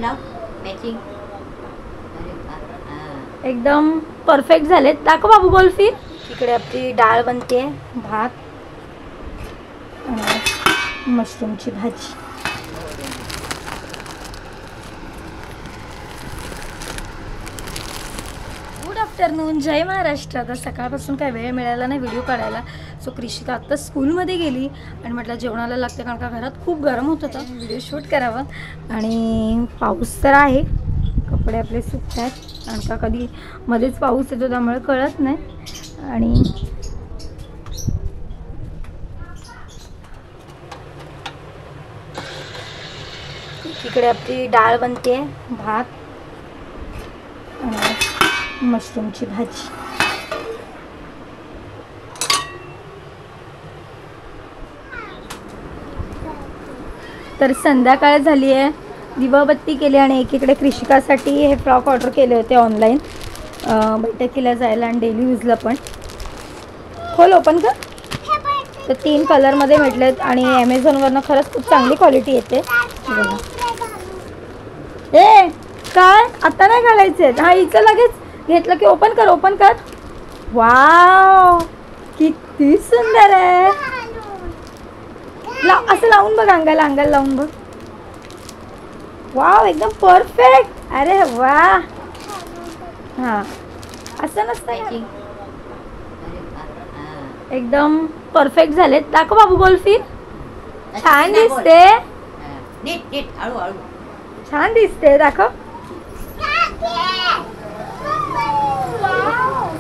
Matching एकदम perfect झालेत. दाखव बाबू गोल्फी. इकडे आपली डाळ बनते, भात आणि मशरूमची भाजी. गुड आफ्टरनून, जय महाराष्ट्र. आता सकाळपासून काय वेळ मिळाला नाही व्हिडिओ काढायला. सो कृषिका आत्ता स्कूलमध्ये गेली आणि म्हटलं जेवणाला लागते कारण का घरात खूप गरम होत होतं, व्हिडिओ शूट करावा. आणि पाऊस तर आहे, कपडे आपले सुकत आहेत कारण का कधी मध्येच पाऊस येतो त्यामुळे कळत नाही. आणि इकडे आपली डाळ बनते, भात आणि मशरूमची भाजी. तर संध्याकाळ झाली आहे, दिवाबत्ती केली आणि एकीकडे कृषिकासाठी हे फ्रॉक ऑर्डर केले होते ऑनलाईन, बैठकीला जायला आणि डेली यूजला पण. खोल, ओपन कर. तर 3 कलरमध्ये भेटलेत आणि ॲमेझॉनवरनं खरंच खूप चांगली क्वालिटी येते. ए काय आता नाही घालायचे आहेत. हा, हिचं लगेच घेतलं की ओपन कर, ओपन कर. वाव, किती सुंदर आहे. असं लावून बघ, अंगाला अंगाला लावून बघ. वाव, एकदम परफेक्ट. अरे वा. हां, असं नसतं, एकदम परफेक्ट झालेत. दाखव बाबू गोल्फी. छान दिसते, नीट नीट हळू हळू छान दिसते. दाखव,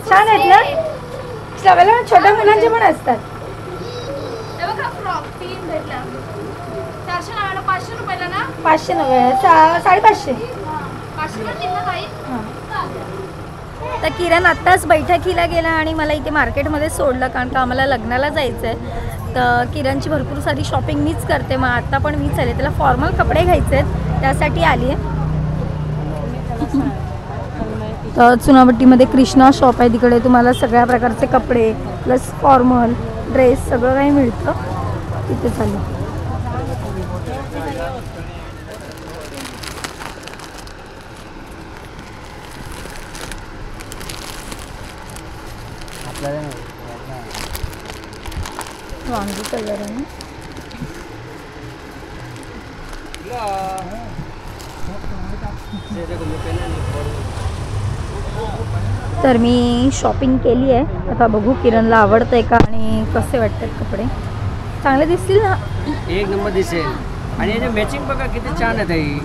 छान आहेत ना. सगळ्याला छोट्या मुलांचे पण असतात. 590, 550. तर किरण आत्ताच बैठकीला गेला आणि मला इथे मार्केटमध्ये सोडलं कारण का आम्हाला लग्नाला जायचं आहे. तर किरणची भरपूर सारी शॉपिंग मीच करते, मग आत्ता पण मीच आले. त्याला फॉर्मल कपडे घ्यायचे आहेत त्यासाठी आली आहे. तर चुनाभट्टीमध्ये कृष्णा शॉप आहे, तिकडे तुम्हाला सगळ्या प्रकारचे कपडे प्लस फॉर्मल ड्रेस सगळं काही मिळतं. तिथे चालू. वांगी कलर आहे ना. तर मी शॉपिंग केली आहे, आता बघू किरणला आवडतंय का आणि कसे वाटतात कपडे. चांगले दिसतील ना. एक नंबर दिसेल. आणि याचे मॅचिंग बघा किती छान आहे ताई.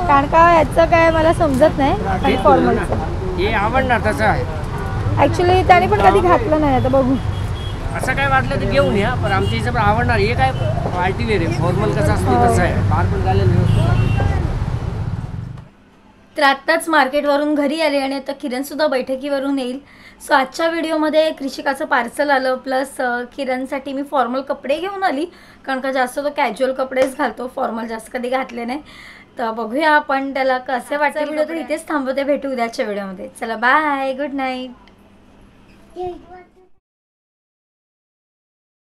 कारण का याचं काय मला समजत नाही. आणि फॉर्मलचं हे आवडणार तसं आहे. ॲक्च्युली त्याने पण कधी घातलं नाही, आता बघू. असं काय वाटलं तर घेऊन या, पण आमच्या हिशोब आवडणार. हे काय पार्टी वेअर आहे, फॉर्मल कसं असतो तसं आहे. बाहेर पण घालेल. तर आत्ताच मार्केटवरून घरी आले आणि आता किरणसुद्धा बैठकीवरून येईल. सो आजच्या व्हिडिओमध्ये कृषिकाचं पार्सल आलं, प्लस किरणसाठी मी फॉर्मल कपडे घेऊन आली कारण का जास्त तो कॅज्युअल कपडेच घालतो, फॉर्मल जास्त कधी घातले नाही. तर बघूया आपण त्याला कसे वाटतं. व्हिडिओ तर इथेच थांबवते, भेटू उद्याच्या व्हिडिओमध्ये. चला बाय, गुड नाईट.